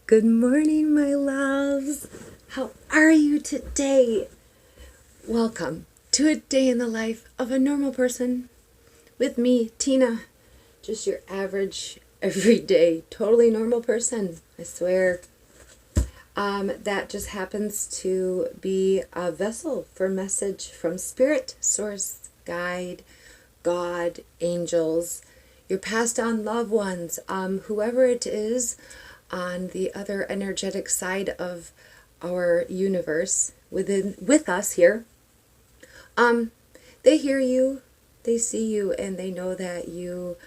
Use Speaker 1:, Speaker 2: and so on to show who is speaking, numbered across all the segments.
Speaker 1: Good morning, my loves. How are you today? Welcome to a day in the life of a normal person with me, Tina. Just your average, everyday, totally normal person. I swear. That just happens to be a vessel for message from Spirit, Source, Guide, God, angels, your passed on loved ones, whoever it is on the other energetic side of our universe with us here. They hear you, they see you, and they know that you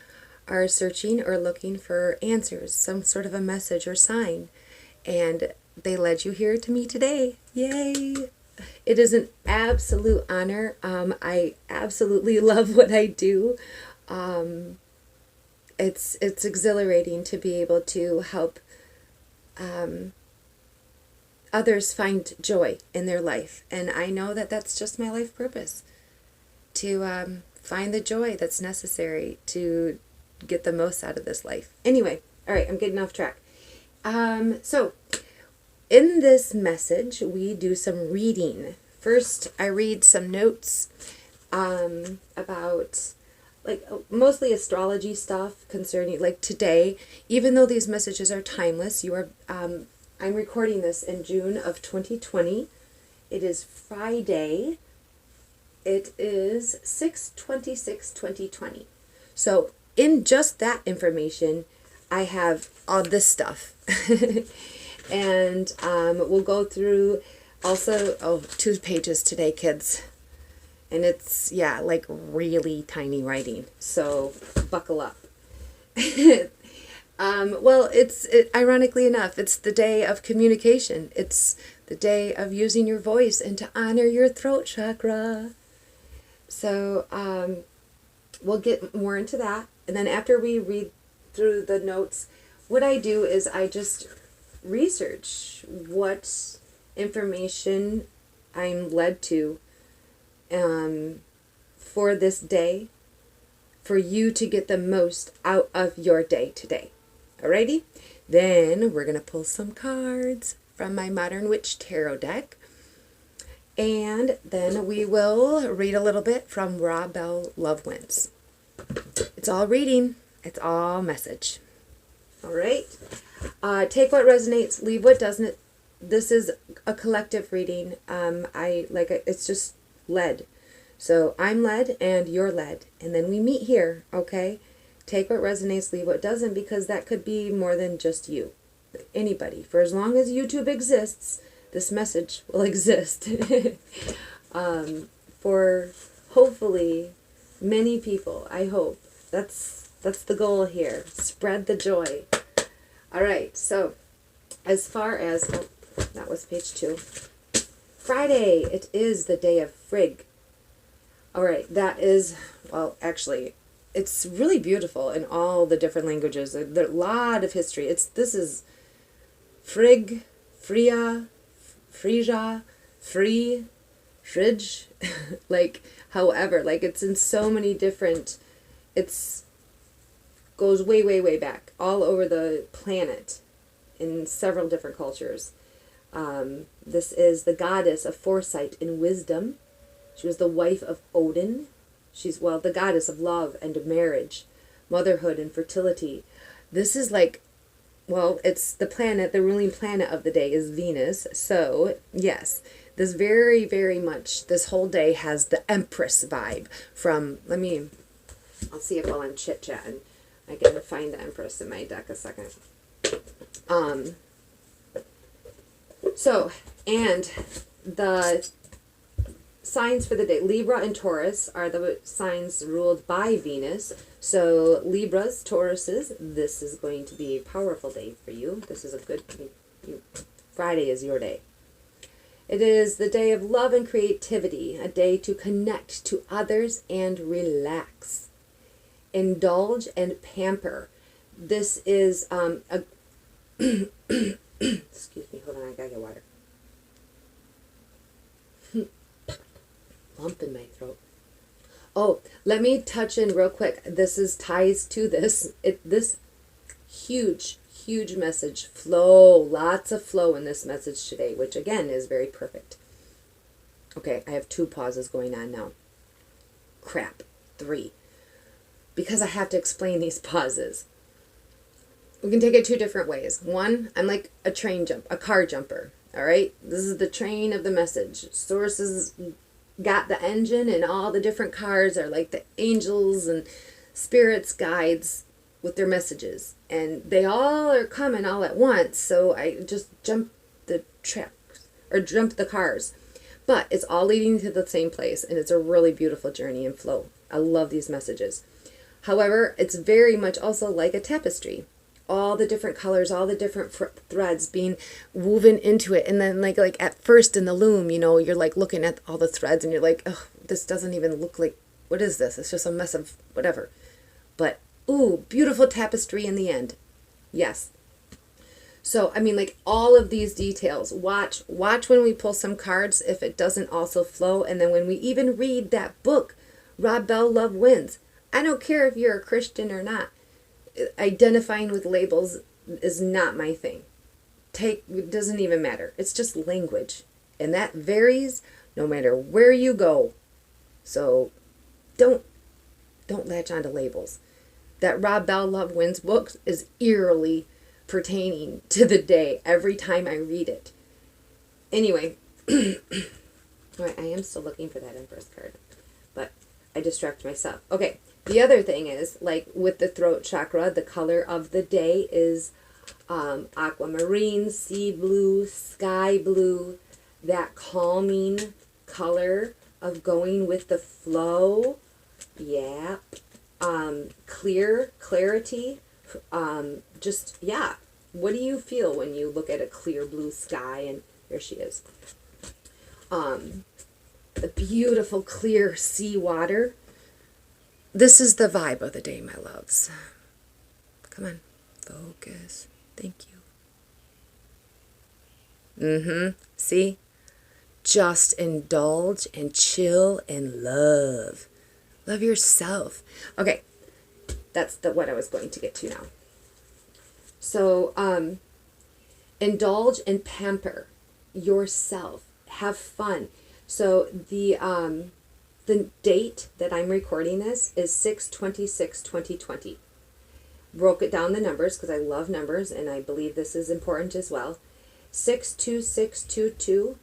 Speaker 1: are searching or looking for answers, some sort of a message or sign, and they led you here to me today. Yay! It is an absolute honor. I absolutely love what I do. It's exhilarating to be able to help others find joy in their life, and I know that that's just my life purpose, to find the joy that's necessary to get the most out of this life. Anyway, all right, I'm getting off track. So in this message, we do some reading. First, I read some notes about mostly astrology stuff concerning today. Even though these messages are timeless, I'm recording this in June of 2020. It is Friday. It is 6/26/2020. So in just that information, I have all this stuff. And we'll go through also 2 pages today, kids. And it's, really tiny writing. So buckle up. Ironically enough, it's the day of communication. It's the day of using your voice and to honor your throat chakra. So we'll get more into that. And then after we read through the notes, what I do is I just research what information I'm led to for this day, for you to get the most out of your day today. Alrighty? Then we're going to pull some cards from my Modern Witch Tarot deck. And then we will read a little bit from Ra Bell Love Wins. It's all reading. It's all message. Alright? Take what resonates, leave what doesn't. This is a collective reading. It's just led. So I'm led and you're led. And then we meet here, okay? Take what resonates, leave what doesn't, because that could be more than just you. Anybody. For as long as YouTube exists, this message will exist. For hopefully many people, I hope. That's the goal here. Spread the joy. All right, so as far as, that was page 2. Friday, it is the day of Frigg. All right, that is, actually, it's really beautiful in all the different languages. There's a lot of history. This is Frigg, Freya, Frisia, Free, Fridge, however, it's in so many different, goes way, way, way back, all over the planet, in several different cultures. This is the goddess of foresight and wisdom. She was the wife of Odin. She's, the goddess of love and marriage, motherhood and fertility. This is it's the planet, the ruling planet of the day is Venus. So, yes, this very, very much, this whole day has the Empress vibe from, I'll see if while I'm chit-chatting, I can find the Empress in my deck a second. And the signs for the day, Libra and Taurus are the signs ruled by Venus. So Libras, Tauruses, this is going to be a powerful day for you. This is a good, Friday is your day. It is the day of love and creativity, a day to connect to others and relax. Indulge and pamper. This is excuse me, hold on, I gotta get water. Lump in my throat. Oh, let me touch in real quick. This is ties to this. This huge huge message. Flow. Lots of flow in this message today, which again is very perfect. Okay, I have 2 pauses going on now. Crap. 3. Because I have to explain these pauses. We can take it 2 different ways. One, I'm like a car jumper. All right? This is the train of the message. Sources got the engine, and all the different cars are like the angels and spirits, guides with their messages. And they all are coming all at once. So I just jump the tracks or jump the cars. But it's all leading to the same place. And it's a really beautiful journey and flow. I love these messages. However, it's very much also like a tapestry. All the different colors, all the different threads being woven into it. And then like at first in the loom, you know, you're like looking at all the threads and you're like, oh, this doesn't even look like, what is this? It's just a mess of whatever. But, ooh, beautiful tapestry in the end. Yes. So, I mean, like all of these details, watch when we pull some cards if it doesn't also flow. And then when we even read that book, Rob Bell, Love Wins. I don't care if you're a Christian or not. Identifying with labels is not my thing. It doesn't even matter. It's just language. And that varies no matter where you go. So don't latch onto labels. That Rob Bell Love Wins book is eerily pertaining to the day every time I read it. Anyway, I am still looking for that Empress card, but I distract myself. Okay. The other thing is, like with the throat chakra, the color of the day is aquamarine, sea blue, sky blue, that calming color of going with the flow. Yeah. Clarity. Just, yeah. What do you feel when you look at a clear blue sky? And there she is. The beautiful clear sea water. This is the vibe of the day, my loves. Come on. Focus. Thank you. See? Just indulge and chill and love. Love yourself. Okay. That's what I was going to get to now. So, indulge and pamper yourself. Have fun. So, the date that I'm recording this is 6/26/2020. Broke it down the numbers because I love numbers and I believe this is important as well. 62622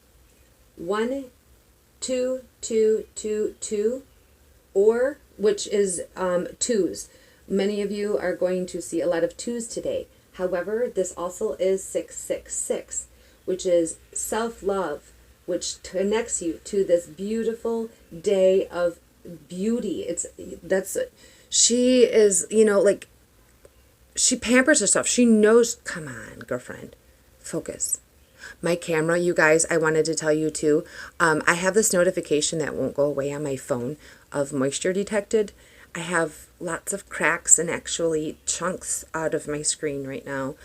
Speaker 1: 12222, or which is twos. Many of you are going to see a lot of twos today. However, this also is 666, which is self-love, which connects you to this beautiful day of beauty. She is, you know, like, she pampers herself. She knows, come on, girlfriend, focus. My camera, you guys, I wanted to tell you too, I have this notification that won't go away on my phone of moisture detected. I have lots of cracks and actually chunks out of my screen right now.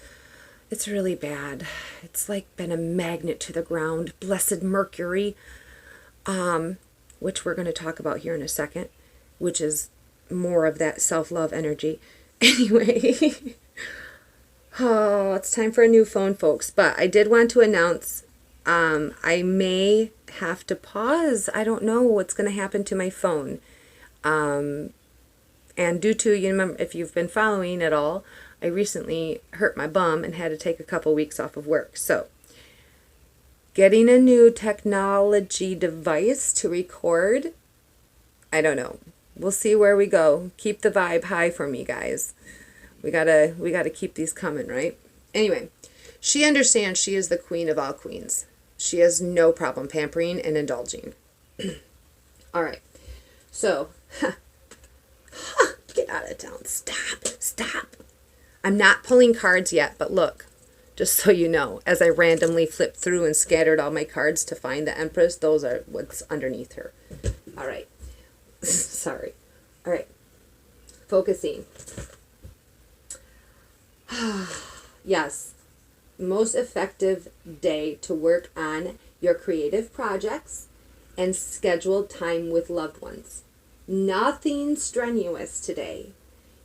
Speaker 1: It's really bad. It's like been a magnet to the ground. Blessed Mercury, which we're going to talk about here in a second, which is more of that self-love energy. Anyway, oh, it's time for a new phone, folks. But I did want to announce I may have to pause. I don't know what's going to happen to my phone. And due to, you remember, if you've been following at all, I recently hurt my bum and had to take a couple weeks off of work. So, getting a new technology device to record, I don't know. We'll see where we go. Keep the vibe high for me, guys. We gotta keep these coming, right? Anyway, she understands she is the queen of all queens. She has no problem pampering and indulging. All right. So, get out of town. Stop. I'm not pulling cards yet, but look, just so you know, as I randomly flipped through and scattered all my cards to find the Empress, those are what's underneath her. All right. Sorry. All right. Focusing. Yes. Most effective day to work on your creative projects and schedule time with loved ones. Nothing strenuous today.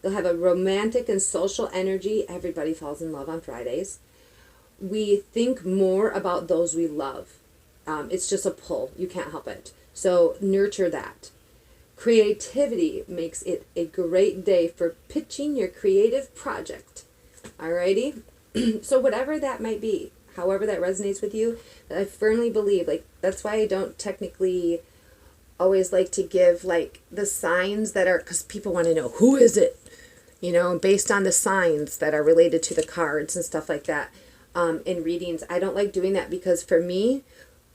Speaker 1: They'll have a romantic and social energy. Everybody falls in love on Fridays. We think more about those we love. It's just a pull. You can't help it. So nurture that. Creativity makes it a great day for pitching your creative project. Alrighty? So whatever that might be, however that resonates with you, I firmly believe, like, that's why I don't technically always like to give, like, the signs that are, because people want to know, who is it? You know, based on the signs that are related to the cards and stuff like that in readings. I don't like doing that because for me,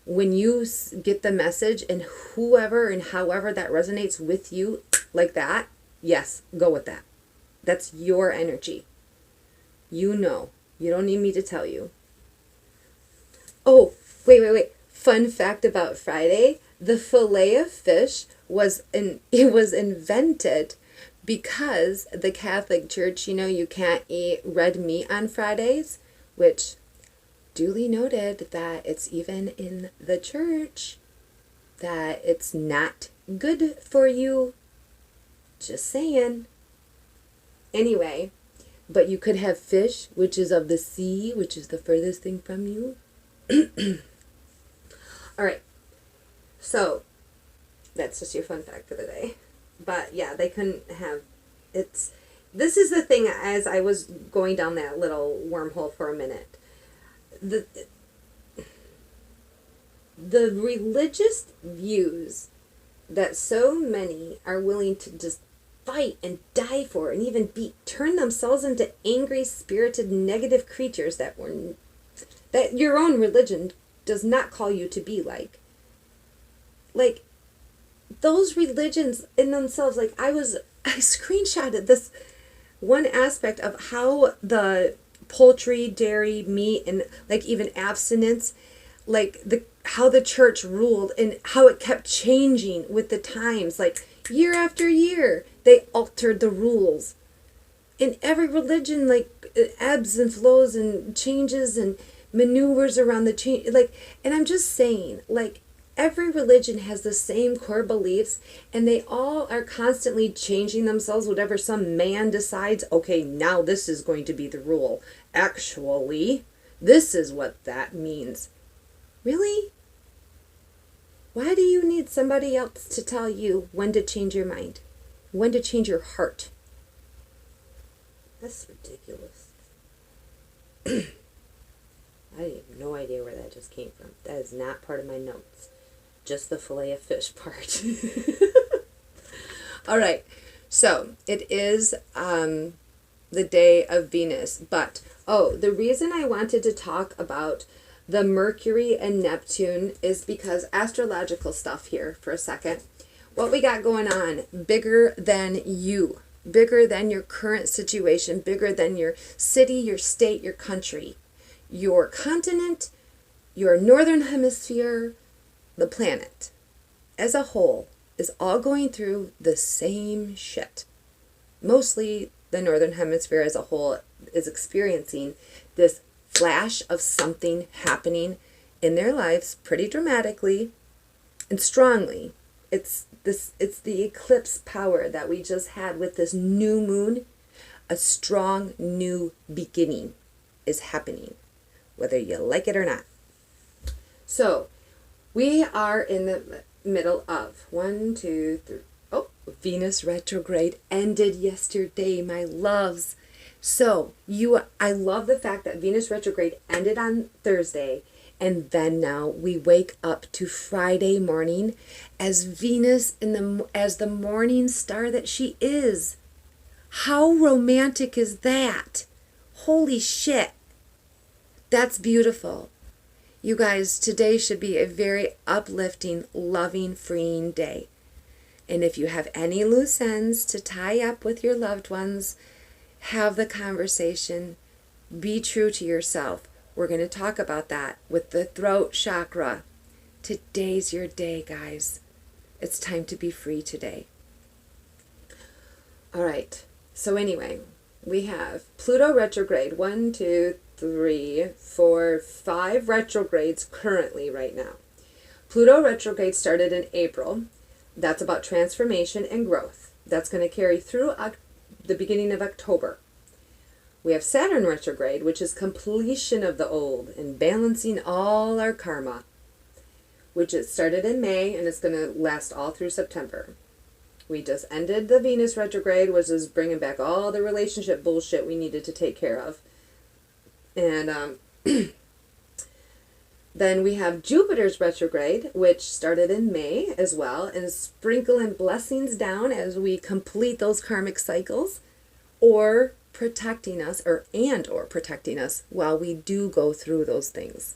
Speaker 1: when you get the message and whoever and however that resonates with you like that, yes, go with that. That's your energy. You know. You don't need me to tell you. Oh, wait. Fun fact about Friday. The fillet of fish was invented because the Catholic Church, you know, you can't eat red meat on Fridays, which duly noted that it's even in the church that it's not good for you. Just saying. Anyway, but you could have fish, which is of the sea, which is the furthest thing from you. All right. So that's just your fun fact for the day. But yeah, they couldn't have this is the thing, as I was going down that little wormhole for a minute. The religious views that so many are willing to just fight and die for and even turn themselves into angry, spirited, negative creatures that your own religion does not call you to be like. Like, those religions in themselves, like, I screenshotted this one aspect of how the poultry, dairy, meat, and like even abstinence, like how the church ruled and how it kept changing with the times. Like, year after year, they altered the rules. In every religion, like, it ebbs and flows and changes and maneuvers around the change. Like, and I'm just saying, like, every religion has the same core beliefs, and they all are constantly changing themselves. Whatever some man decides, okay, now this is going to be the rule. Actually, this is what that means. Really? Why do you need somebody else to tell you when to change your mind? When to change your heart? That's ridiculous. I have no idea where that just came from. That is not part of my notes. Just the fillet of fish part. All right. So it is the day of Venus. But, the reason I wanted to talk about the Mercury and Neptune is because astrological stuff here for a second. What we got going on, bigger than you, bigger than your current situation, bigger than your city, your state, your country, your continent, your northern hemisphere, the planet as a whole is all going through the same shit. Mostly the northern hemisphere as a whole is experiencing this flash of something happening in their lives pretty dramatically and strongly. It's the eclipse power that we just had with this new moon. A strong new beginning is happening, whether you like it or not. So we are in the middle of 1, 2, 3. Oh, Venus retrograde ended yesterday, my loves. So I love the fact that Venus retrograde ended on Thursday, and then now we wake up to Friday morning as Venus as the morning star that she is. How romantic is that? Holy shit. That's beautiful. You guys, today should be a very uplifting, loving, freeing day. And if you have any loose ends to tie up with your loved ones, have the conversation. Be true to yourself. We're going to talk about that with the throat chakra. Today's your day, guys. It's time to be free today. All right. So anyway, we have Pluto retrograde. 1, 2, 3, 4, 5 retrogrades currently right now. Pluto retrograde started in April. That's about transformation and growth. That's going to carry through the beginning of October. We have Saturn retrograde, which is completion of the old and balancing all our karma, which it started in May and it's going to last all through September. We just ended the Venus retrograde, which is bringing back all the relationship bullshit we needed to take care of. And then we have Jupiter's retrograde, which started in May as well, and is sprinkling blessings down as we complete those karmic cycles, or protecting us, or protecting us while we do go through those things.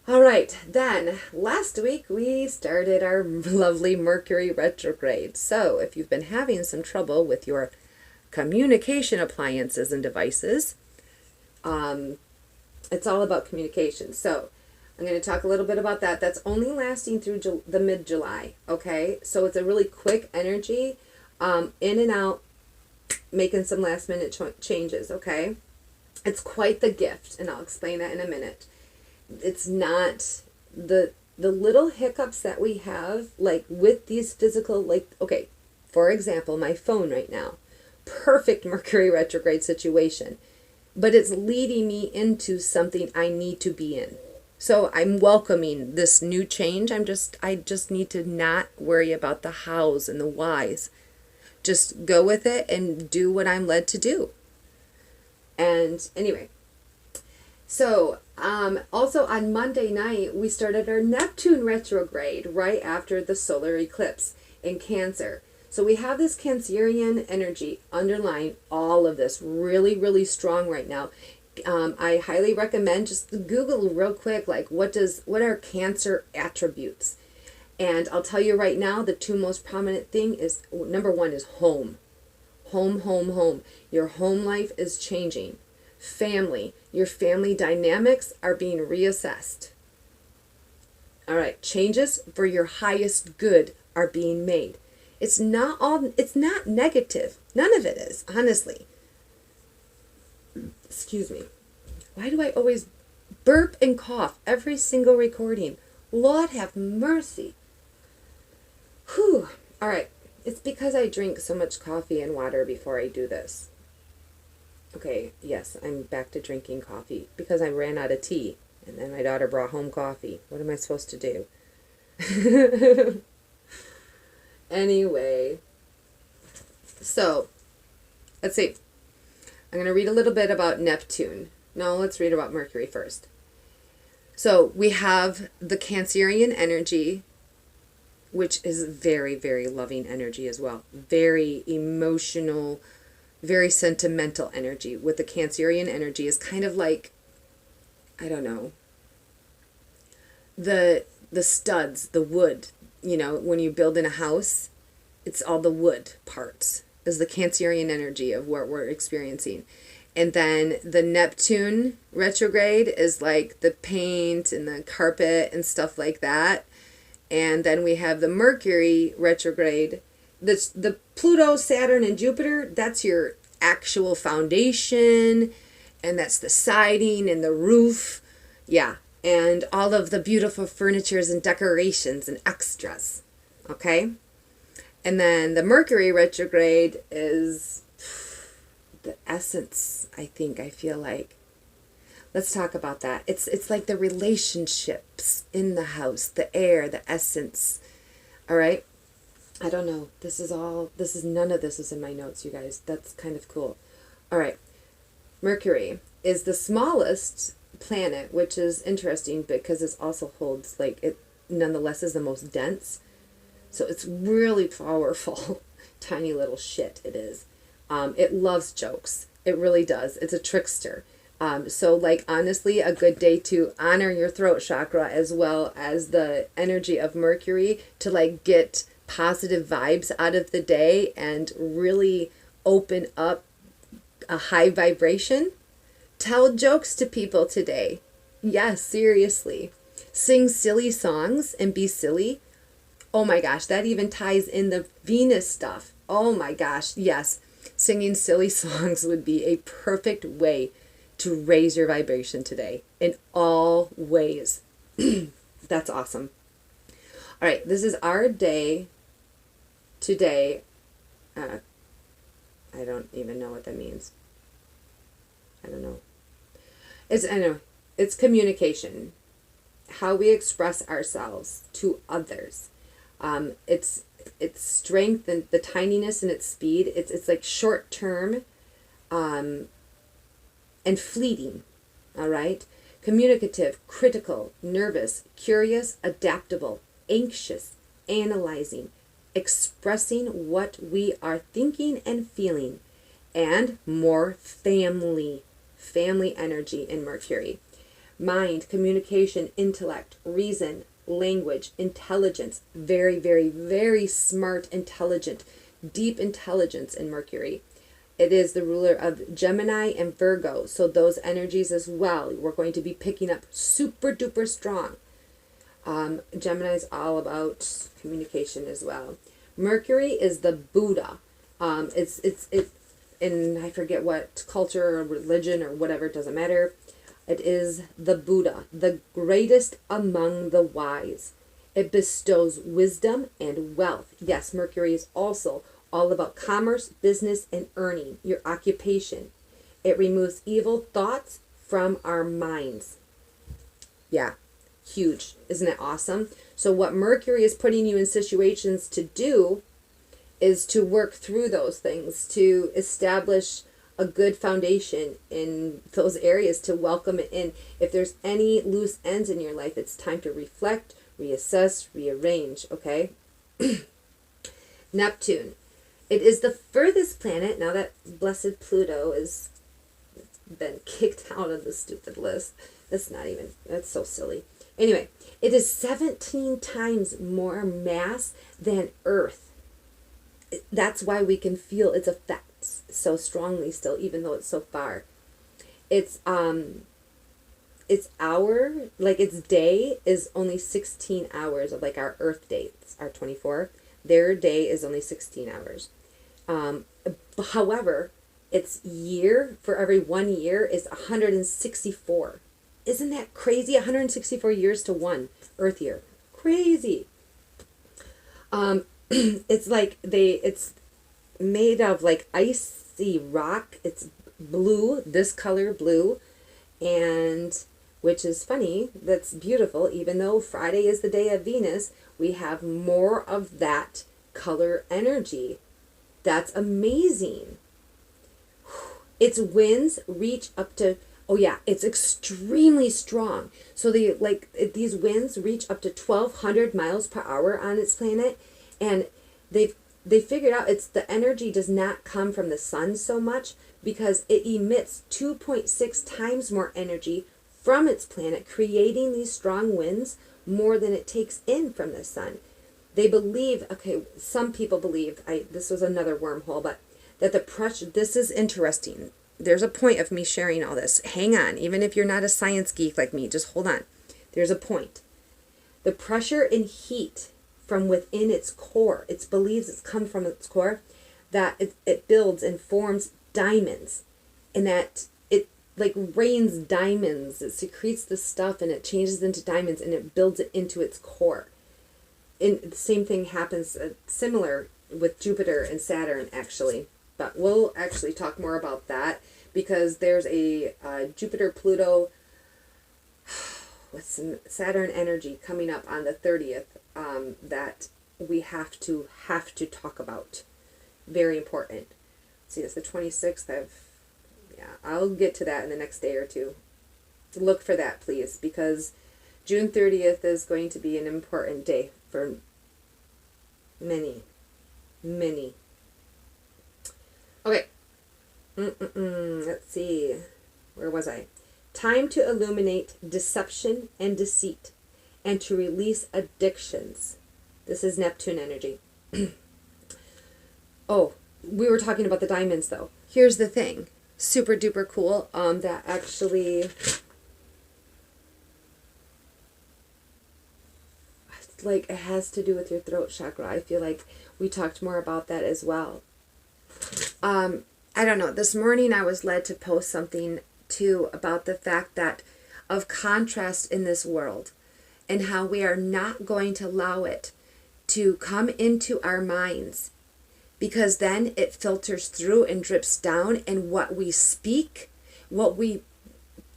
Speaker 1: All right, then last week we started our lovely Mercury retrograde. So if you've been having some trouble with your communication appliances and devices, it's all about communication. So I'm going to talk a little bit about that. That's only lasting through the mid-July, okay? So it's a really quick energy, in and out, making some last-minute changes, okay? It's quite the gift, and I'll explain that in a minute. It's not the little hiccups that we have, like with these physical, like, okay, for example, my phone right now, perfect Mercury retrograde situation, but it's leading me into something I need to be in. So I'm welcoming this new change. I just need to not worry about the hows and the whys. Just go with it and do what I'm led to do. And anyway, so also on Monday night, we started our Neptune retrograde right after the solar eclipse in Cancer. So we have this Cancerian energy underlying all of this, really, really strong right now. I highly recommend just Google real quick, like what are Cancer attributes? And I'll tell you right now, the two most prominent thing is, number one is home. Home. Your home life is changing. Family. Your family dynamics are being reassessed. All right. Changes for your highest good are being made. It's not negative. None of it is, honestly. Excuse me. Why do I always burp and cough every single recording? Lord have mercy. Whew. All right. It's because I drink so much coffee and water before I do this. Okay, yes, I'm back to drinking coffee because I ran out of tea. And then my daughter brought home coffee. What am I supposed to do? Anyway. So, let's see. I'm going to read a little bit about Neptune. No, let's read about Mercury first. So, we have the Cancerian energy, which is very, very loving energy as well. Very emotional, very sentimental energy. With the Cancerian energy is kind of like, I don't know, the studs, the wood, when you build in a house, it's all the wood parts is the Cancerian energy of what we're experiencing. And then the Neptune retrograde is like the paint and the carpet and stuff like that. And then we have the Mercury retrograde. The Pluto, Saturn, and Jupiter, that's your actual foundation. And that's the siding and the roof. Yeah. And all of the beautiful furnitures and decorations and extras. Okay? And then the Mercury retrograde is the essence, I feel like. Let's talk about that. It's like the relationships in the house, the air, the essence. All right? I don't know. None of this is in my notes, you guys. That's kind of cool. All right. Mercury is the smallest planet, which is interesting because it also holds, it nonetheless is the most dense. So it's really powerful. Tiny little shit it is. It loves jokes. It really does. It's a trickster. So honestly, a good day to honor your throat chakra as well as the energy of Mercury to get positive vibes out of the day and really open up a high vibration. Tell jokes to people today. Yes, seriously. Sing silly songs and be silly. Oh my gosh, that even ties in the Venus stuff. Oh my gosh, yes. Singing silly songs would be a perfect way to raise your vibration today in all ways. That's awesome. All right, this is our day today. I don't even know what that means. I don't know. I know. It's communication. How we express ourselves to others. Its strength and the tininess and its speed. It's like short term, and fleeting. All right. Communicative, critical, nervous, curious, adaptable, anxious, analyzing, expressing what we are thinking and feeling, and more family energy in Mercury. Mind, communication, intellect, reason, language, intelligence, very, very, very smart, intelligent, deep intelligence in Mercury. It is the ruler of Gemini and Virgo, so those energies as well, we're going to be picking up super duper strong. Gemini is all about communication as well. Mercury is the Buddha. It's in, I forget what culture or religion or whatever, it doesn't matter. It is the Buddha, the greatest among the wise. It bestows wisdom and wealth. Yes, Mercury is also all about commerce, business, and earning, your occupation. It removes evil thoughts from our minds. Yeah, huge. Isn't it awesome? So what Mercury is putting you in situations to do is to work through those things, to establish a good foundation in those areas, to welcome it in. If there's any loose ends in your life, it's time to reflect, reassess, rearrange, okay? Neptune. It is the furthest planet, now that blessed Pluto has been kicked out of the stupid list. That's so silly. Anyway, it is 17 times more mass than Earth. That's why we can feel its effects so strongly still, even though it's so far. Its day is only 16 hours of like our Earth days are 24. Their day is only 16 hours. However, its year for every 1 year is 164. Isn't that crazy? 164 years to one Earth year. Crazy. It's like it's made of like icy rock. It's blue, this color blue, and which is funny. That's beautiful. Even though Friday is the day of Venus, we have more of that color energy. That's amazing. Its winds reach up to, it's extremely strong. So these winds reach up to 1,200 miles per hour on its planet, and they figured out the energy does not come from the sun so much because it emits 2.6 times more energy from its planet, creating these strong winds more than it takes in from the sun. They believe, some people believe, this was another wormhole, but that the pressure, this is interesting. There's a point of me sharing all this. Hang on, even if you're not a science geek like me, just hold on. There's a point. The pressure and heat from within its core, it believes it's come from its core, that it builds and forms diamonds, and that it like rains diamonds. It secretes the stuff and it changes into diamonds and it builds it into its core. And the same thing happens similar with Jupiter and Saturn, actually. But we'll actually talk more about that because there's a Jupiter-Pluto with some Saturn energy coming up on the 30th that we have to talk about. Very important. See, it's the 26th. I'll get to that in the next day or two. Look for that, please, because June 30th is going to be an important day for many. Okay. Let's see. Where was I? Time to illuminate deception and deceit and to release addictions. This is Neptune energy. Oh, we were talking about the diamonds though. Here's the thing. Super duper cool. That actually, like, it has to do with your throat chakra. I feel like we talked more about that as well. I don't know. This morning I was led to post something too about the fact that of contrast in this world and how we are not going to allow it to come into our minds because then it filters through and drips down, and what we speak, what we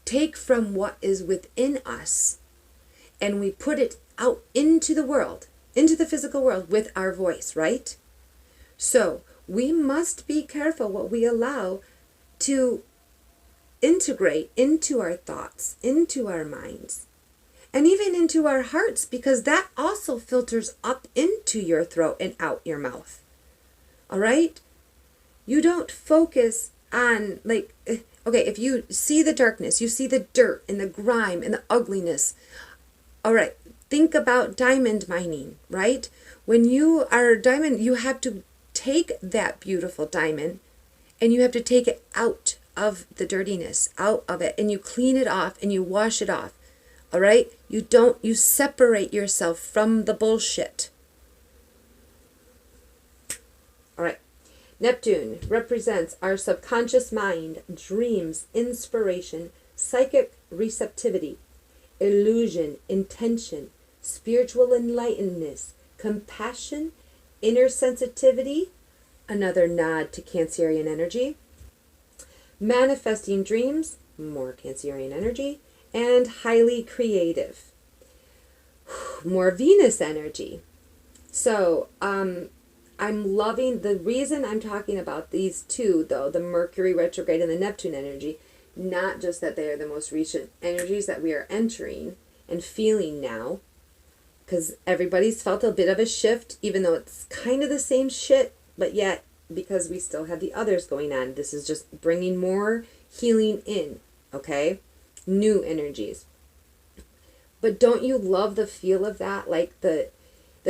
Speaker 1: take from what is within us, and we put it out into the world, into the physical world with our voice, right? So we must be careful what we allow to integrate into our thoughts, into our minds, and even into our hearts, because that also filters up into your throat and out your mouth. All right? You don't focus on, like, okay, if you see the darkness, you see the dirt and the grime and the ugliness. All right, think about diamond mining, right? When you are a diamond, you have to take that beautiful diamond and you have to take it out of the dirtiness, out of it, and you clean it off and you wash it off. All right? You separate yourself from the bullshit. All right. Neptune represents our subconscious mind, dreams, inspiration, psychic receptivity, illusion, intention, spiritual enlightenedness, compassion, inner sensitivity, another nod to Cancerian energy, manifesting dreams, more Cancerian energy, and highly creative, more Venus energy. So, I'm loving, the reason I'm talking about these two, though, the Mercury retrograde and the Neptune energy, not just that they are the most recent energies that we are entering and feeling now, because everybody's felt a bit of a shift, even though it's kind of the same shit, but yet, because we still have the others going on, this is just bringing more healing in, okay? New energies. But don't you love the feel of that? Like the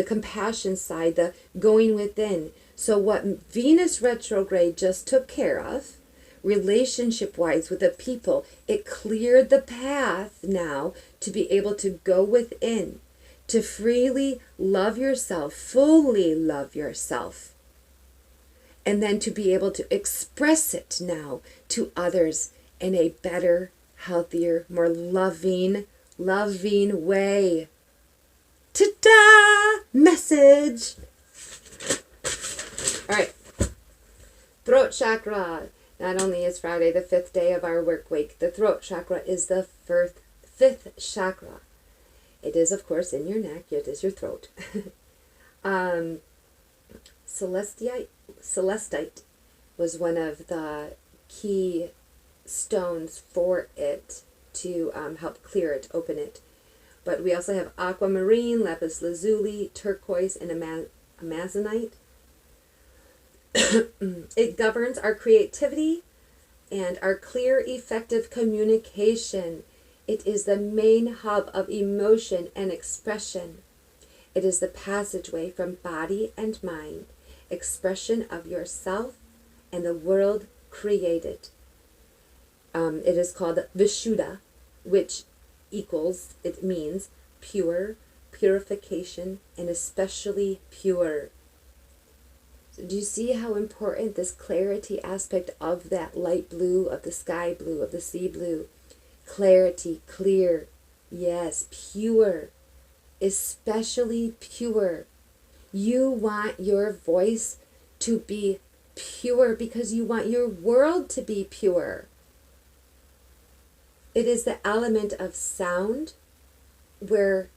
Speaker 1: compassion side, the going within. So what Venus retrograde just took care of, relationship-wise with the people, it cleared the path now to be able to go within, to freely love yourself, fully love yourself, and then to be able to express it now to others in a better, healthier, more loving way. Ta-da! Message! All right. Throat chakra. Not only is Friday the 5th day of our work week, the throat chakra is the fifth chakra. It is, of course, in your neck. It is your throat. Celestite was one of the key stones for it to help clear it, open it. But we also have aquamarine, lapis lazuli, turquoise, and amazonite. It governs our creativity and our clear, effective communication. It is the main hub of emotion and expression. It is the passageway from body and mind, expression of yourself and the world created. It is called Vishuddha, which it means pure, purification, and especially pure. So do you see how important this clarity aspect of that light blue, of the sky blue, of the sea blue? Clarity, clear, yes, pure, especially pure. You want your voice to be pure because you want your world to be pure. It is the element of sound where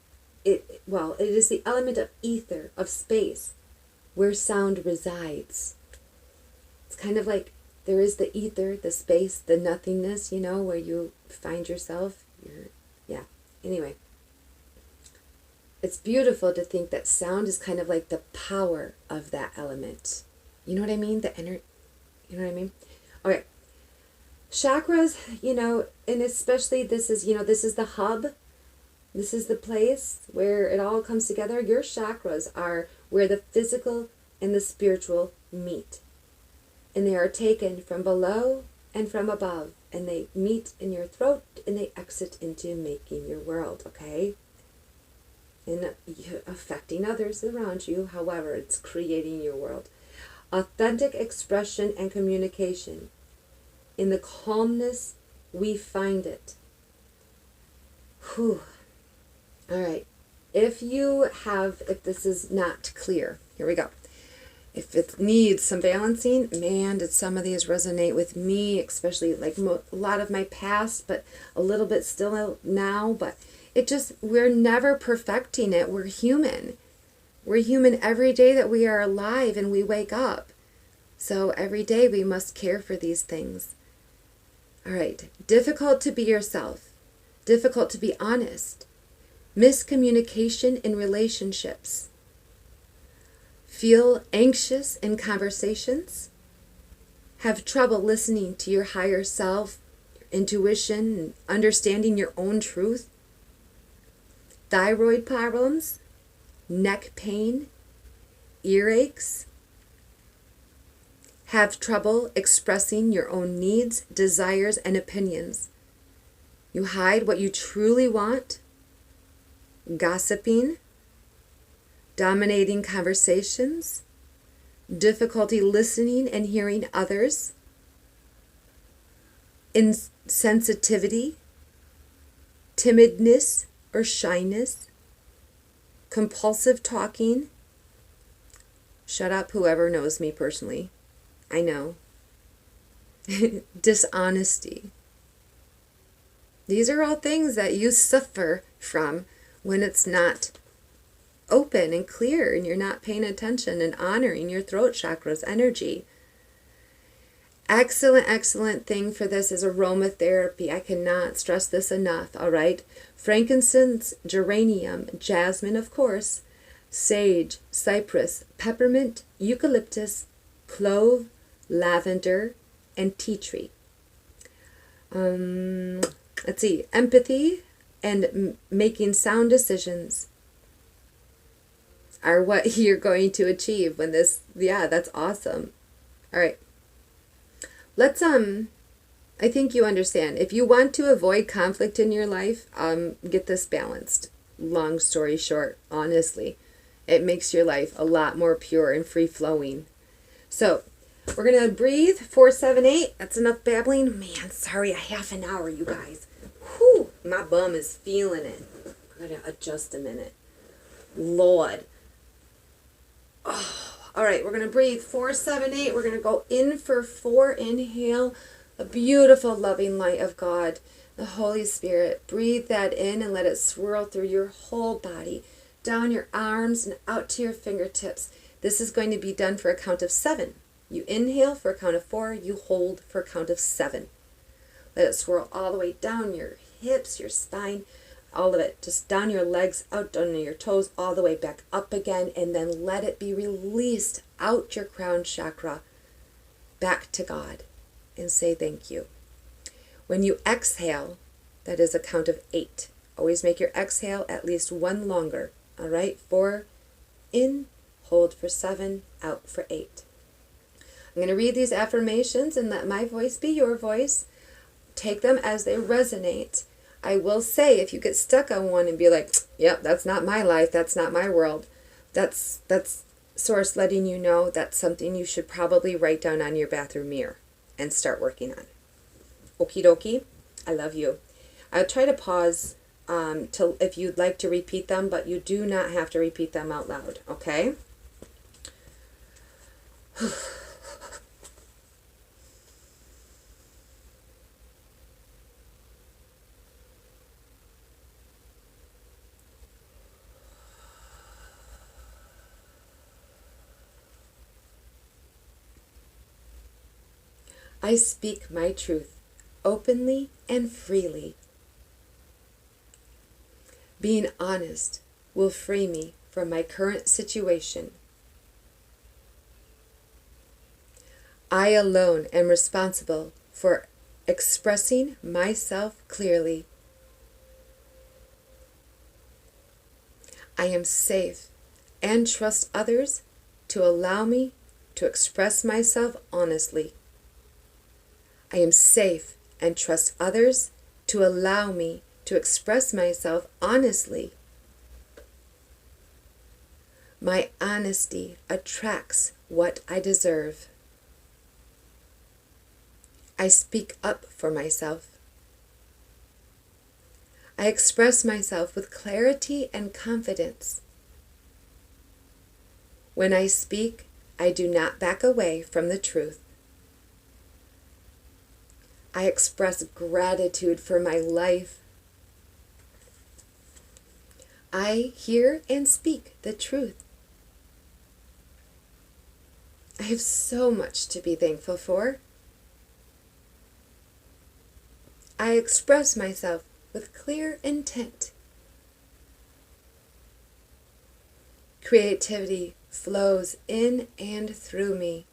Speaker 1: it is the element of ether, of space, where sound resides. It's kind of like there is the ether, the space, the nothingness, where you find yourself. Anyway. It's beautiful to think that sound is kind of like the power of that element. You know what I mean? The energy. You know what I mean? Okay. Chakras, and especially this is the hub. This is the place where it all comes together. Your chakras are where the physical and the spiritual meet. And they are taken from below and from above. And they meet in your throat and they exit into making your world, okay? And affecting others around you. However, it's creating your world. Authentic expression and communication. In the calmness, we find it. Whew. All right. If this is not clear, here we go. If it needs some balancing, man, did some of these resonate with me, especially like a lot of my past, but a little bit still now. But we're never perfecting it. We're human. We're human every day that we are alive and we wake up. So every day we must care for these things. All right. Difficult to be yourself. Difficult to be honest. Miscommunication in relationships. Feel anxious in conversations. Have trouble listening to your higher self, your intuition, and understanding your own truth. Thyroid problems, neck pain, earaches. Have trouble expressing your own needs, desires, and opinions. You hide what you truly want. Gossiping. Dominating conversations. Difficulty listening and hearing others. Insensitivity. Timidness or shyness. Compulsive talking. Shut up, whoever knows me personally. I know. Dishonesty. These are all things that you suffer from when it's not open and clear and you're not paying attention and honoring your throat chakra's energy. Excellent thing for this is aromatherapy. I cannot stress this enough, all right? Frankincense, geranium, jasmine, of course, sage, cypress, peppermint, eucalyptus, clove, lavender, and tea tree. Let's see, empathy and making sound decisions are what you're going to achieve when this, that's awesome. All right. Let's, I think you understand. If you want to avoid conflict in your life, get this balanced. Long story short, honestly, it makes your life a lot more pure and free-flowing. So, we're going to breathe, 4, 7, 8. That's enough babbling. Man, sorry, a half an hour, you guys. Whew, my bum is feeling it. I'm going to adjust a minute. Lord. Oh, all right, we're going to breathe, 4, 7, 8. We're going to go in for 4. Inhale, a beautiful, loving light of God, the Holy Spirit. Breathe that in and let it swirl through your whole body, down your arms and out to your fingertips. This is going to be done for a count of 7. You inhale for a count of 4. You hold for a count of 7. Let it swirl all the way down your hips, your spine, all of it. Just down your legs, out down your toes, all the way back up again. And then let it be released out your crown chakra, back to God. And say thank you. When you exhale, that is a count of 8. Always make your exhale at least 1 longer. All right? 4 in, hold for 7, out for 8. I'm going to read these affirmations and let my voice be your voice. Take them as they resonate. I will say, if you get stuck on one and be like, yep, that's not my life, that's not my world, that's Source letting you know that's something you should probably write down on your bathroom mirror and start working on. Okie dokie. I love you. I'll try to pause if you'd like to repeat them, but you do not have to repeat them out loud, okay? I speak my truth openly and freely. Being honest will free me from my current situation. I alone am responsible for expressing myself clearly. I am safe and trust others to allow me to express myself honestly. I am safe and trust others to allow me to express myself honestly. My honesty attracts what I deserve. I speak up for myself. I express myself with clarity and confidence. When I speak, I do not back away from the truth. I express gratitude for my life. I hear and speak the truth. I have so much to be thankful for. I express myself with clear intent. Creativity flows in and through me.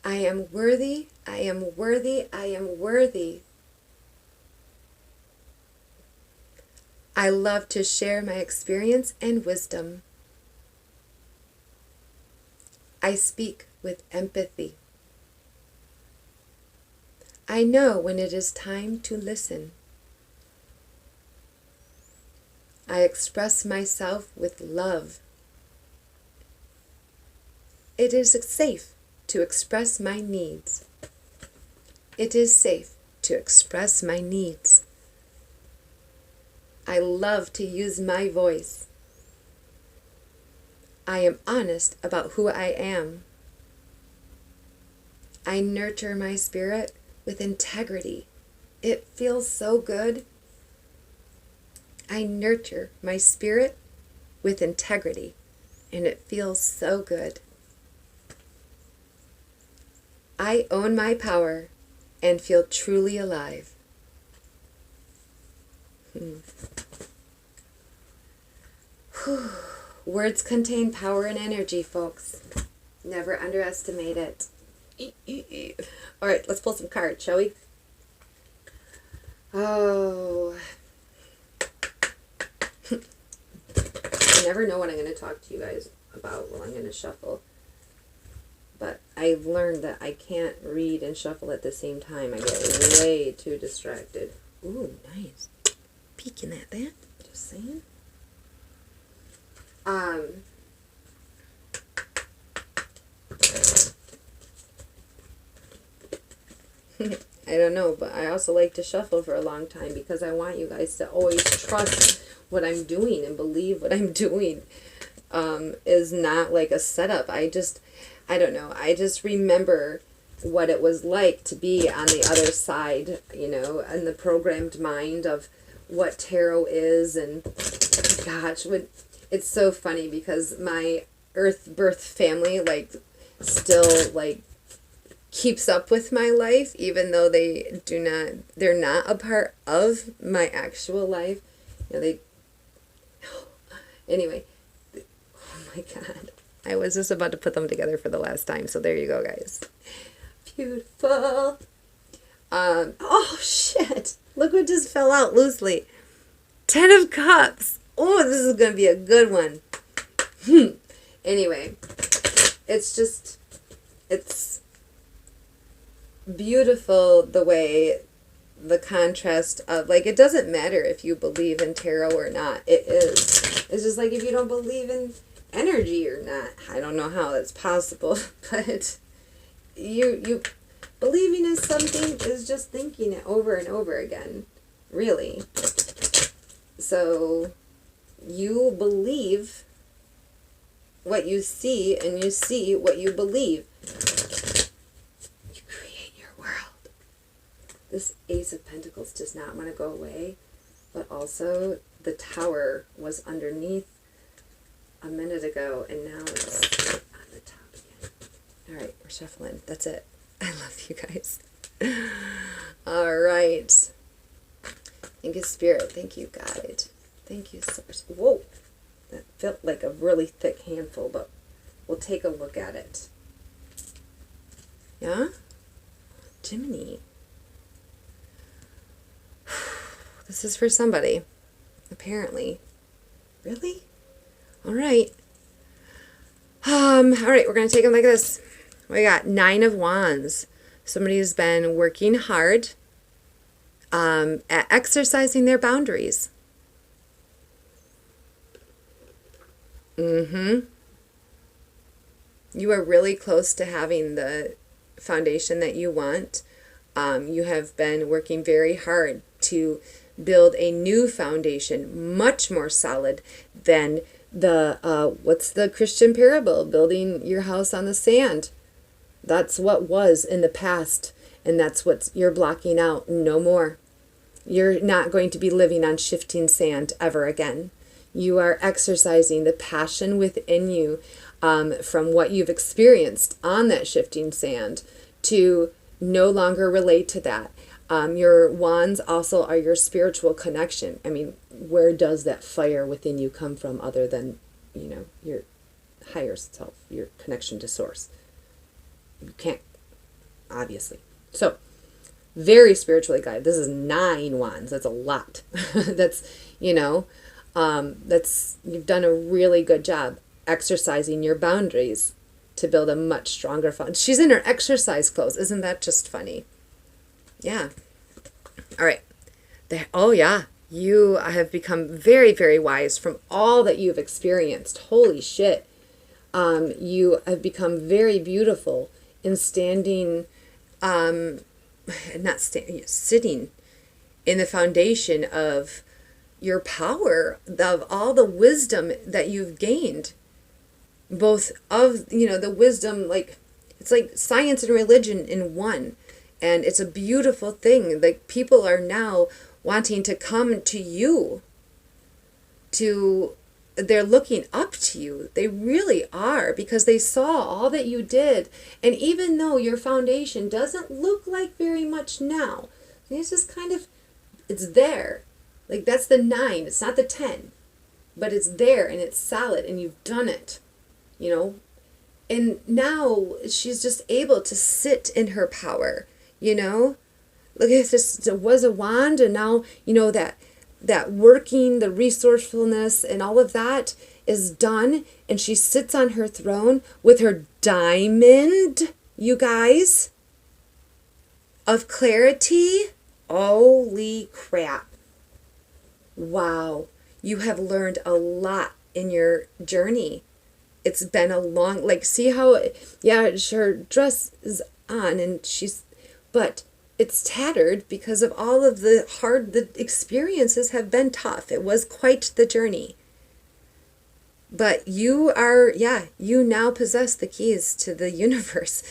Speaker 1: I am worthy, I am worthy, I am worthy. I love to share my experience and wisdom. I speak with empathy. I know when it is time to listen. I express myself with love. It is safe to express my needs. It is safe to express my needs. I love to use my voice. I am honest about who I am. I nurture my spirit with integrity. It feels so good. I nurture my spirit with integrity, and it feels so good. I own my power and feel truly alive. Words contain power and energy, folks. Never underestimate it. All right, let's pull some cards, shall we? Oh. I never know what I'm going to talk to you guys about while I'm going to shuffle. But I've learned that I can't read and shuffle at the same time. I get way too distracted. Ooh, nice. Peeking at that. Just saying. I don't know, but I also like to shuffle for a long time because I want you guys to always trust what I'm doing and believe what I'm doing is not like a setup. I don't know. I just remember what it was like to be on the other side, you know, and the programmed mind of what tarot is. And gosh, it's so funny because my earth birth family, like, still, like, keeps up with my life, even though they're not a part of my actual life. You know, anyway, oh my God. I was just about to put them together for the last time, so there you go, guys. Beautiful. Oh, shit. Look what just fell out loosely. 10 of Cups. Oh, this is going to be a good one. Anyway, it's beautiful the way the contrast of, like, it doesn't matter if you believe in tarot or not. It's just like if you don't believe in energy or not. I don't know how that's possible, but you believing in something is just thinking it over and over again, really. So you believe what you see, and you see what you believe. You create your world. This Ace of Pentacles does not want to go away, but also the Tower was underneath a minute ago, and now it's on the top again. All right, we're shuffling. That's it. I love you guys. All right. Thank you, Spirit. Thank you, Guide. Thank you, Source. Whoa. That felt like a really thick handful, but we'll take a look at it. Yeah? Jiminy. This is for somebody, apparently. Really? All right. All right, we're going to take them like this. We got 9 of Wands. Somebody's been working hard at exercising their boundaries. You are really close to having the foundation that you want. You have been working very hard to build a new foundation, much more solid than What's the Christian parable? Building your house on the sand. That's what was in the past, and that's what you're blocking out. No more. You're not going to be living on shifting sand ever again. You are exercising the passion within you from what you've experienced on that shifting sand to no longer relate to that. Your wands also are your spiritual connection. I mean, where does that fire within you come from other than, your higher self, your connection to source? You can't, obviously. So, very spiritually guided. This is 9 wands. That's a lot. That's, you've done a really good job exercising your boundaries to build a much stronger foundation. She's in her exercise clothes. Isn't that just funny? Yeah. All right. Oh, yeah. You have become very, very wise from all that you've experienced. Holy shit. You have become very beautiful in standing, sitting in the foundation of your power, of all the wisdom that you've gained. Both of, the wisdom, it's like science and religion in one. And it's a beautiful thing. Like, people are now wanting to come to you. They're looking up to you. They really are, because they saw all that you did. And even though your foundation doesn't look like very much now, it's just it's there. Like, that's the 9. It's not the 10. But it's there, and it's solid, and you've done it. And now she's just able to sit in her power. Look at this. It was a wand, and now that working, the resourcefulness and all of that is done, and she sits on her throne with her diamond, you guys, of clarity. Holy crap. Wow. You have learned a lot in your journey. It's been a long, see how, her dress is on, and but it's tattered because of all of the experiences have been tough. It was quite the journey. But you now possess the keys to the universe.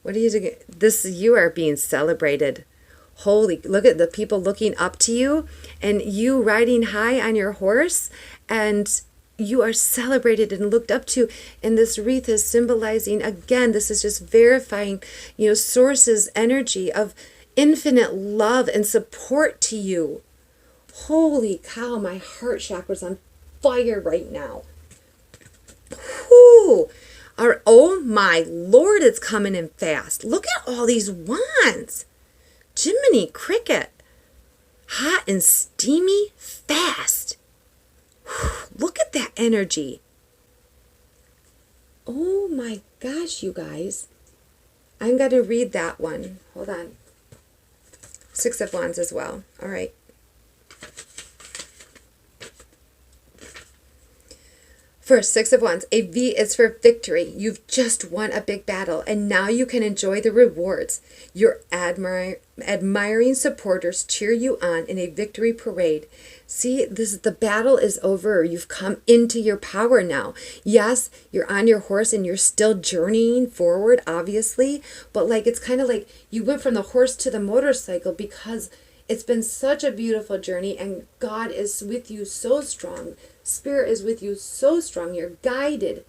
Speaker 1: What are you doing? You are being celebrated. Look at the people looking up to you, and you riding high on your horse, and you are celebrated and looked up to. And this wreath is symbolizing, again, this is just verifying, Source's energy of infinite love and support to you. Holy cow, my heart chakra's on fire right now. Whew. Oh my Lord, it's coming in fast. Look at all these wands. Jiminy Cricket. Hot and steamy, fast. Look at that energy. Oh my gosh, you guys. I'm going to read that one. Hold on. 6 of Wands as well. All right. First, 6 of Wands. A V is for victory. You've just won a big battle, and now you can enjoy the rewards. Your admiring supporters cheer you on in a victory parade. See, the battle is over. You've come into your power now. Yes, you're on your horse and you're still journeying forward, obviously, but it's kind of like you went from the horse to the motorcycle, because it's been such a beautiful journey, and God is with you so strong. Spirit is with you so strong. You're guided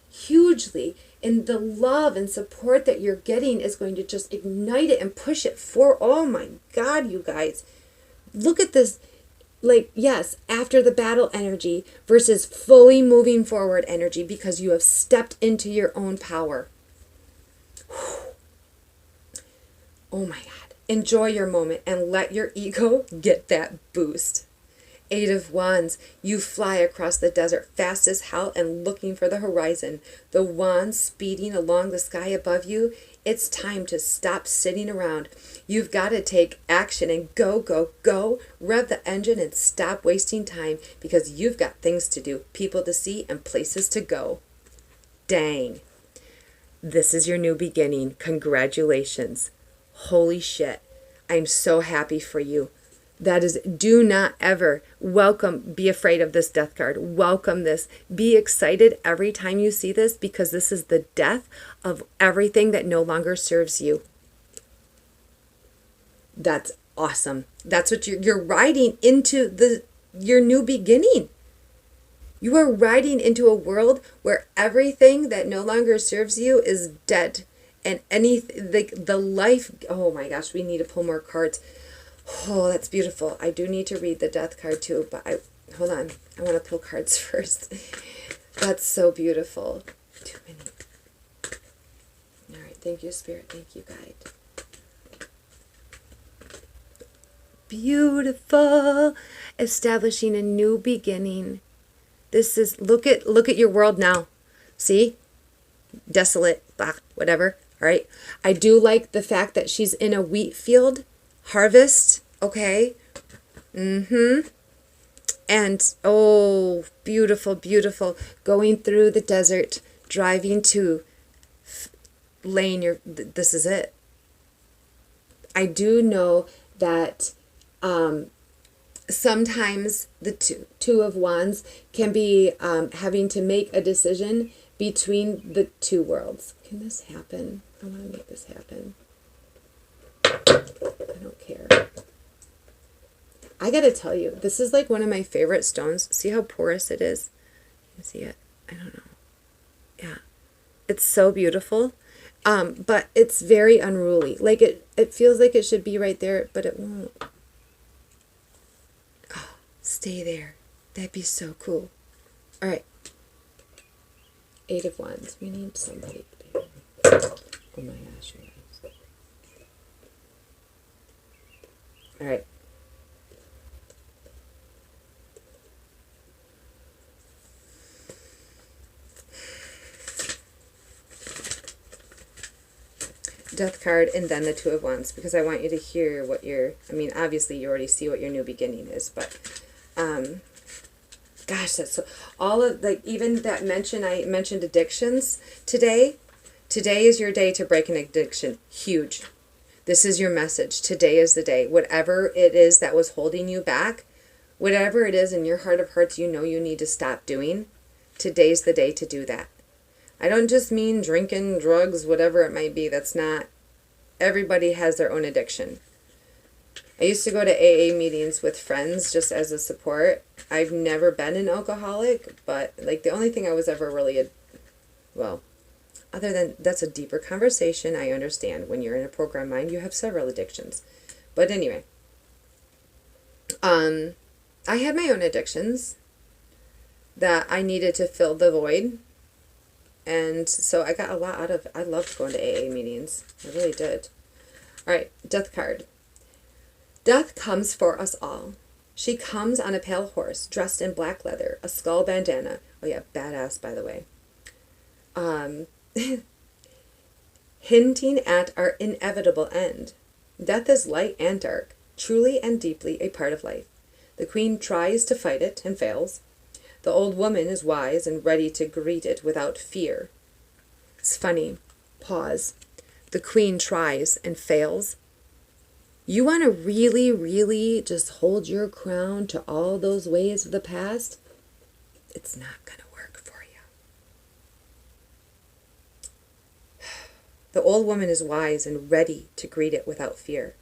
Speaker 1: hugely, and the love and support that you're getting is going to just ignite it and push it forward. Oh my God, you guys. Look at this. Yes, after the battle energy versus fully moving forward energy, because you have stepped into your own power. Oh my God. Enjoy your moment and let your ego get that boost. 8 of Wands, you fly across the desert fast as hell and looking for the horizon. The wands speeding along the sky above you. It's time to stop sitting around. You've got to take action and go, go, go. Rev the engine and stop wasting time, because you've got things to do, people to see, and places to go. Dang. This is your new beginning. Congratulations. Holy shit. I'm so happy for you. That is, do not ever be afraid of this death card. Welcome this. Be excited every time you see this, because this is the death of everything that no longer serves you. That's awesome. That's what you're riding into your new beginning. You are riding into a world where everything that no longer serves you is dead. And the life, oh my gosh, we need to pull more cards. Oh, that's beautiful. I do need to read the death card too, but hold on. I want to pull cards first. That's so beautiful. Too many. All right. Thank you, Spirit. Thank you, Guide. Beautiful. Establishing a new beginning. This is, look at your world now. See? Desolate, blah, whatever. All right. I do like the fact that she's in a wheat field. Harvest, okay? And, oh, beautiful, beautiful. Going through the desert, driving to laying this is it. I do know that sometimes the two of wands can be having to make a decision between the two worlds. Can this happen? I want to make this happen. I don't care. I gotta tell you, this is like one of my favorite stones. See how porous it is? You can see it? I don't know. Yeah. It's so beautiful. But it's very unruly. Like it feels like it should be right there, but it won't. Oh, stay there. That'd be so cool. All right. 8 of Wands. We need somebody there. Oh my gosh. All right. Death card and then the 2 of Wands, because I want you to hear what obviously you already see what your new beginning is, but gosh, that's so, all of, like, even that I mentioned addictions today. Today is your day to break an addiction. Huge. This is your message. Today is the day. Whatever it is that was holding you back, whatever it is in your heart of hearts you know you need to stop doing, today's the day to do that. I don't just mean drinking, drugs, whatever it might be. That's not. Everybody has their own addiction. I used to go to AA meetings with friends just as a support. I've never been an alcoholic, but like the only thing I was ever really, other than that's a deeper conversation, I understand. When you're in a program mind, you have several addictions. But anyway, I had my own addictions that I needed to fill the void. And so I got a lot out of, I loved going to AA meetings. I really did. All right, Death card. Death comes for us all. She comes on a pale horse, dressed in black leather, a skull bandana. Oh yeah, badass, by the way. Hinting at our inevitable end. Death is light and dark, truly and deeply a part of life. The queen tries to fight it and fails. The old woman is wise and ready to greet it without fear. It's funny. Pause. The queen tries and fails. You want to really, really just hold your crown to all those ways of the past? It's not going to work for you. The old woman is wise and ready to greet it without fear.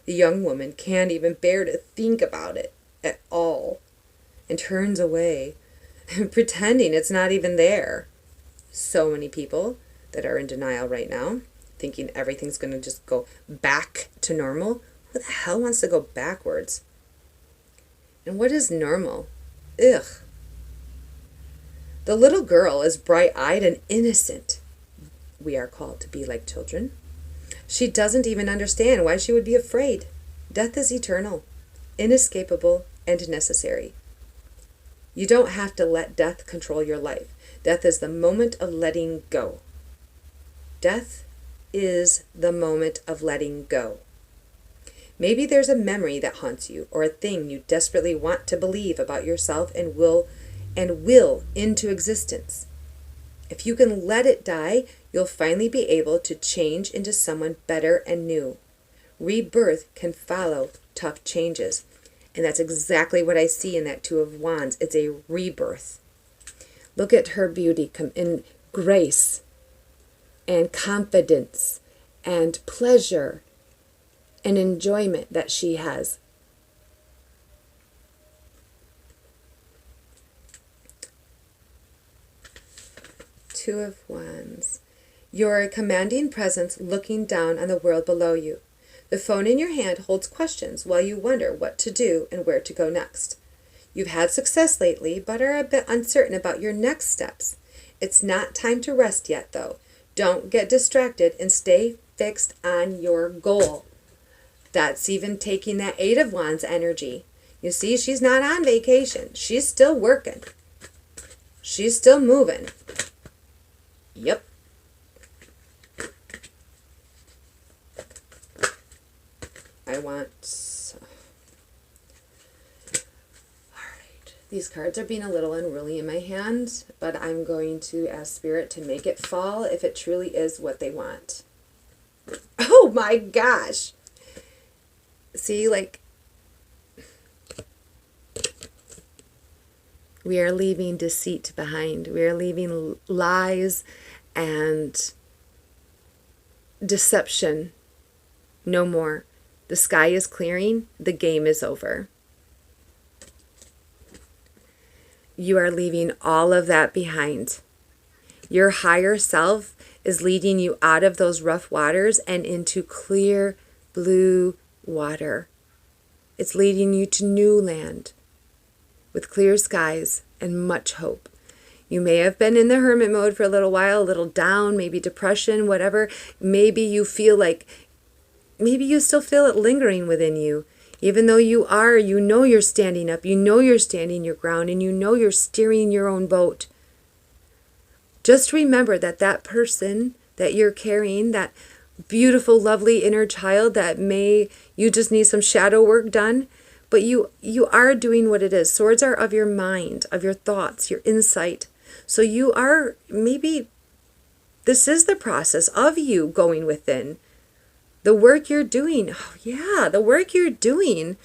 Speaker 1: The young woman can't even bear to think about it at all and turns away, pretending it's not even there. So many people that are in denial right now, thinking everything's going to just go back to normal. Who the hell wants to go backwards? And what is normal? Ugh. The little girl is bright-eyed and innocent. We are called to be like children. She doesn't even understand why she would be afraid. Death is eternal, inescapable, and necessary. You don't have to let death control your life. Death is the moment of letting go. Death is the moment of letting go. Maybe there's a memory that haunts you, or a thing you desperately want to believe about yourself and will into existence. If you can let it die, you'll finally be able to change into someone better and new. Rebirth can follow tough changes. And that's exactly what I see in that Two of Wands. It's a rebirth. Look at her beauty in grace and confidence and pleasure and enjoyment that she has. Two of Wands. You're a commanding presence looking down on the world below you. The phone in your hand holds questions while you wonder what to do and where to go next. You've had success lately, but are a bit uncertain about your next steps. It's not time to rest yet, though. Don't get distracted and stay fixed on your goal. That's even taking that Eight of Wands energy. You see, she's not on vacation. She's still working. She's still moving. Yep. Alright. These cards are being a little unruly in my hand, but I'm going to ask Spirit to make it fall if it truly is what they want. Oh my gosh. See, like, we are leaving deceit behind. We are leaving lies and deception. No more. The sky is clearing. The game is over. You are leaving all of that behind. Your higher self is leading you out of those rough waters and into clear blue water. It's leading you to new land with clear skies and much hope. You may have been in the hermit mode for a little while, a little down, maybe depression, whatever. Maybe you feel like, maybe you still feel it lingering within you. Even though you know you're standing up, you know you're standing your ground, and you know you're steering your own boat. Just remember that that person that you're carrying, that beautiful, lovely inner child you just need some shadow work done, but you are doing what it is. Swords are of your mind, of your thoughts, your insight. So you are, maybe this is the process of you going within. The work you're doing, the work you're doing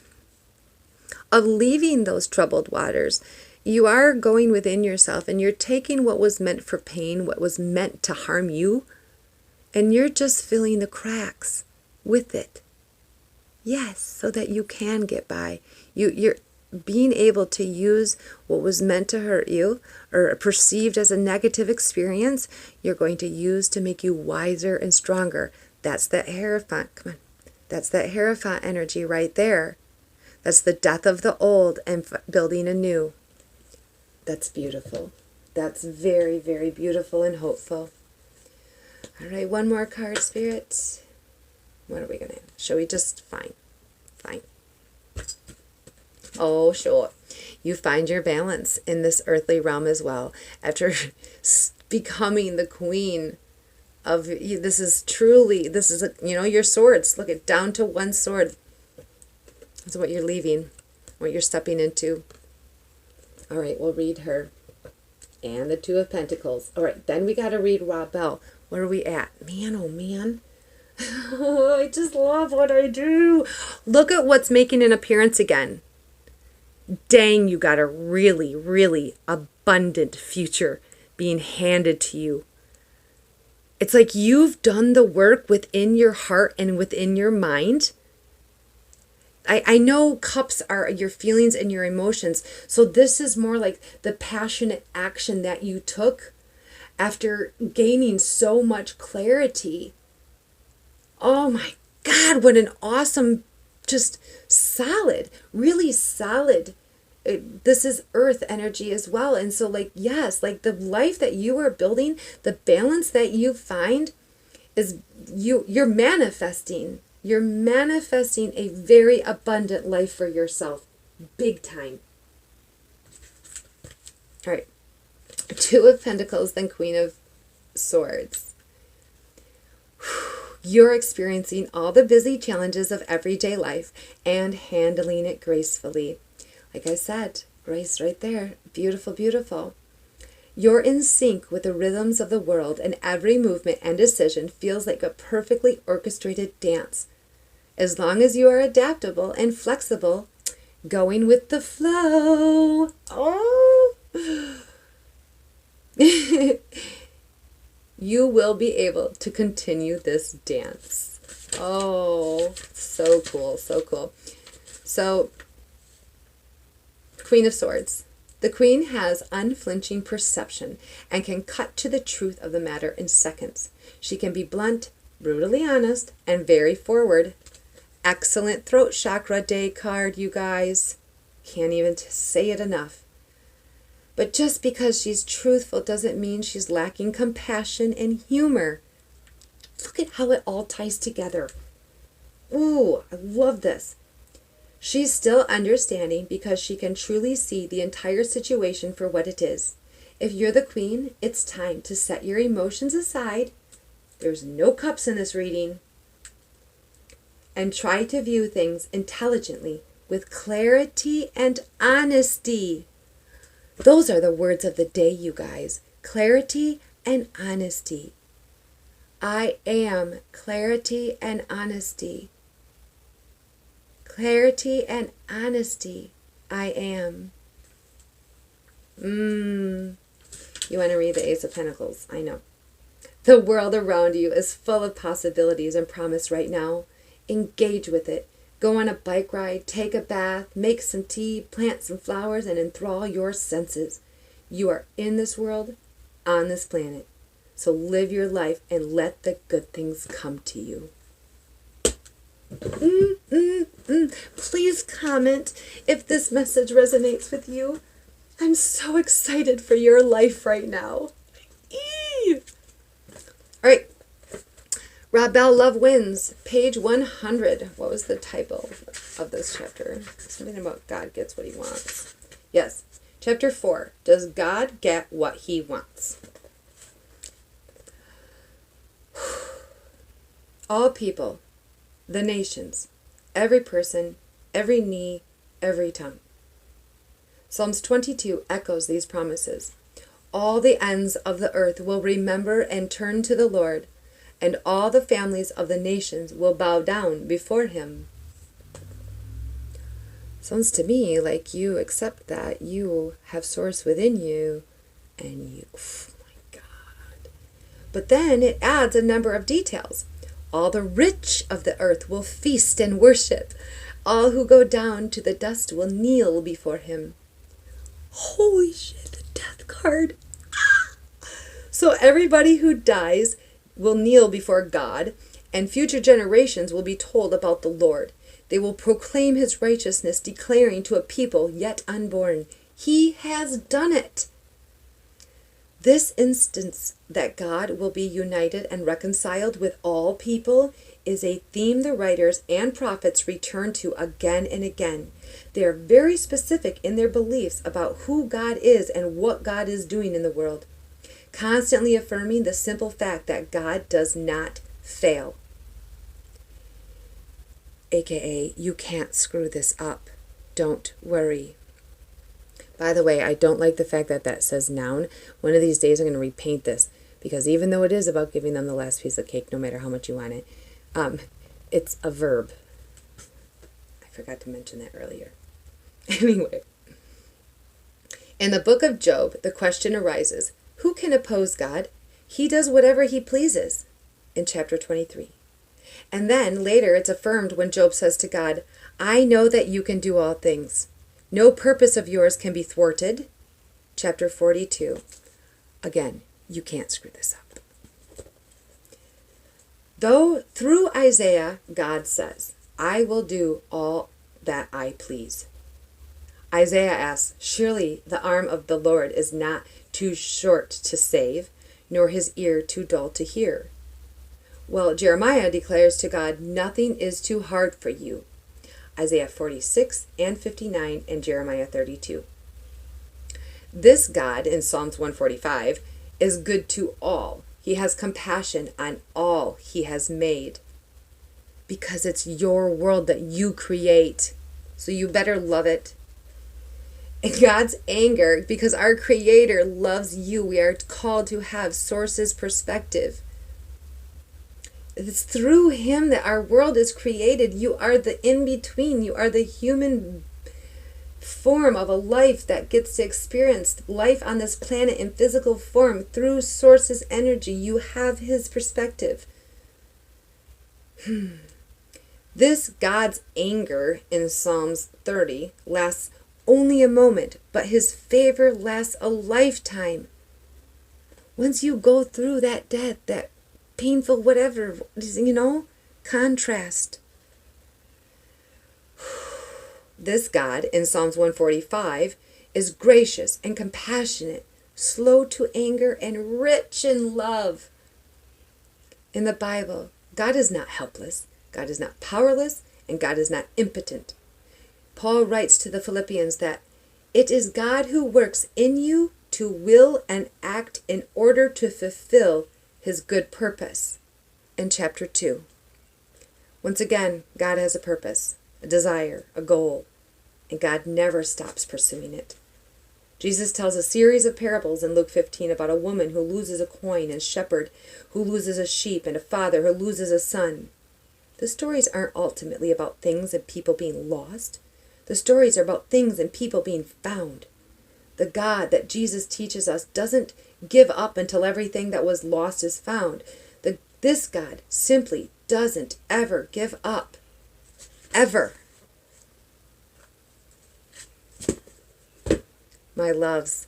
Speaker 1: of leaving those troubled waters. You are going within yourself and you're taking what was meant for pain, what was meant to harm you, and you're just filling the cracks with it. Yes, so that you can get by. You're being able to use what was meant to hurt you or perceived as a negative experience, you're going to use to make you wiser and stronger. That's that Hierophant. Come on. That's that Hierophant energy right there. That's the death of the old and building a new. That's beautiful. That's very, very beautiful and hopeful. All right, one more card, Spirit. What are we going to have? Shall we just, fine. Oh, sure. You find your balance in this earthly realm as well. After becoming the queen of, this is your swords. Look at down to one sword. That's what you're leaving, what you're stepping into. All right, we'll read her. And the Two of Pentacles. All right, then we got to read Rob Bell. Where are we at? Man, oh man. I just love what I do. Look at what's making an appearance again. Dang, you got a really, really abundant future being handed to you. It's like you've done the work within your heart and within your mind. I know cups are your feelings and your emotions. So this is more like the passionate action that you took after gaining so much clarity. Oh my God, what an awesome, just solid, really solid. This is earth energy as well. And so yes, the life that you are building, the balance that you find is you're manifesting. You're manifesting a very abundant life for yourself. Big time. All right. Two of Pentacles, then Queen of Swords. You're experiencing all the busy challenges of everyday life and handling it gracefully. Like I said, grace right there. Beautiful, beautiful. You're in sync with the rhythms of the world, and every movement and decision feels like a perfectly orchestrated dance. As long as you are adaptable and flexible, going with the flow. Oh, you will be able to continue this dance. Oh, so cool, so cool. So, Queen of Swords. The Queen has unflinching perception and can cut to the truth of the matter in seconds. She can be blunt, brutally honest, and very forward. Excellent throat chakra day card, you guys. Can't even say it enough. But just because she's truthful doesn't mean she's lacking compassion and humor. Look at how it all ties together. Ooh, I love this. She's still understanding because she can truly see the entire situation for what it is. If you're the Queen, it's time to set your emotions aside. There's no cups in this reading. And try to view things intelligently with clarity and honesty. Those are the words of the day, you guys. Clarity and honesty. I am clarity and honesty. Clarity and honesty. I am. You want to read the Ace of Pentacles? I know. The world around you is full of possibilities and promise right now. Engage with it. Go on a bike ride, take a bath, make some tea, plant some flowers, and enthrall your senses. You are in this world, on this planet. So live your life and let the good things come to you. Please comment if this message resonates with you. I'm so excited for your life right now. All right. Rabel Love Wins, page 100. What was the title of this chapter? Something about God gets what he wants. Yes. Chapter 4. Does God get what he wants? All people, the nations, every person, every knee, every tongue. Psalms 22 echoes these promises. All the ends of the earth will remember and turn to the Lord, and all the families of the nations will bow down before him. Sounds to me like you accept that you have source within you, and you, oh my God. But then it adds a number of details. All the rich of the earth will feast and worship. All who go down to the dust will kneel before him. Holy shit, the death card. So everybody who dies will kneel before God, and future generations will be told about the Lord. They will proclaim his righteousness, declaring to a people yet unborn, he has done it. This instance that God will be united and reconciled with all people is a theme the writers and prophets return to again and again. They are very specific in their beliefs about who God is and what God is doing in the world, constantly affirming the simple fact that God does not fail. AKA, you can't screw this up. Don't worry. By the way, I don't like the fact that that says noun. One of these days I'm going to repaint this, because even though it is about giving them the last piece of cake, no matter how much you want it, it's a verb. I forgot to mention that earlier. Anyway, in the book of Job, the question arises, who can oppose God? He does whatever he pleases, in chapter 23. And then later it's affirmed when Job says to God, I know that you can do all things. No purpose of yours can be thwarted. Chapter 42. Again, you can't screw this up. Though through Isaiah, God says, I will do all that I please. Isaiah asks, surely the arm of the Lord is not too short to save, nor his ear too dull to hear. Well, Jeremiah declares to God, nothing is too hard for you. Isaiah 46 and 59 and Jeremiah 32. This God in Psalms 145 is good to all. He has compassion on all he has made, because it's your world that you create. So you better love it. And God's anger, because our Creator loves you, we are called to have source's perspective. It's through him that our world is created. You are the in-between. You are the human form of a life that gets to experience life on this planet in physical form through Source's energy. You have his perspective. This God's anger in Psalms 30 lasts only a moment, but his favor lasts a lifetime. Once you go through that death, that painful whatever, contrast. This God in Psalms 145 is gracious and compassionate, slow to anger, and rich in love. In the Bible, God is not helpless, God is not powerless, and God is not impotent. Paul writes to the Philippians that it is God who works in you to will and act in order to fulfill his good purpose. In chapter 2. Once again, God has a purpose, a desire, a goal, and God never stops pursuing it. Jesus tells a series of parables in Luke 15 about a woman who loses a coin, and a shepherd who loses a sheep, and a father who loses a son. The stories aren't ultimately about things and people being lost. The stories are about things and people being found. The God that Jesus teaches us doesn't give up until everything that was lost is found. This God simply doesn't ever give up. Ever. My loves,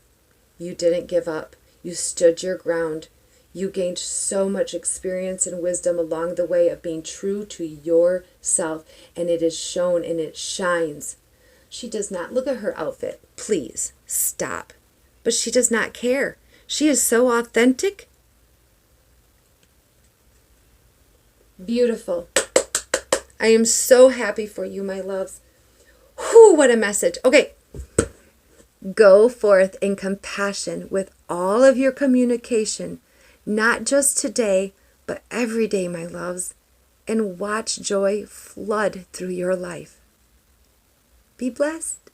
Speaker 1: you didn't give up. You stood your ground. You gained so much experience and wisdom along the way of being true to yourself, and it is shown and it shines. She does not look at her outfit. Please stop. But she does not care. She is so authentic. Beautiful. I am so happy for you, my loves. Whew, what a message. Okay. Go forth in compassion with all of your communication, not just today, but every day, my loves, and watch joy flood through your life. Be blessed.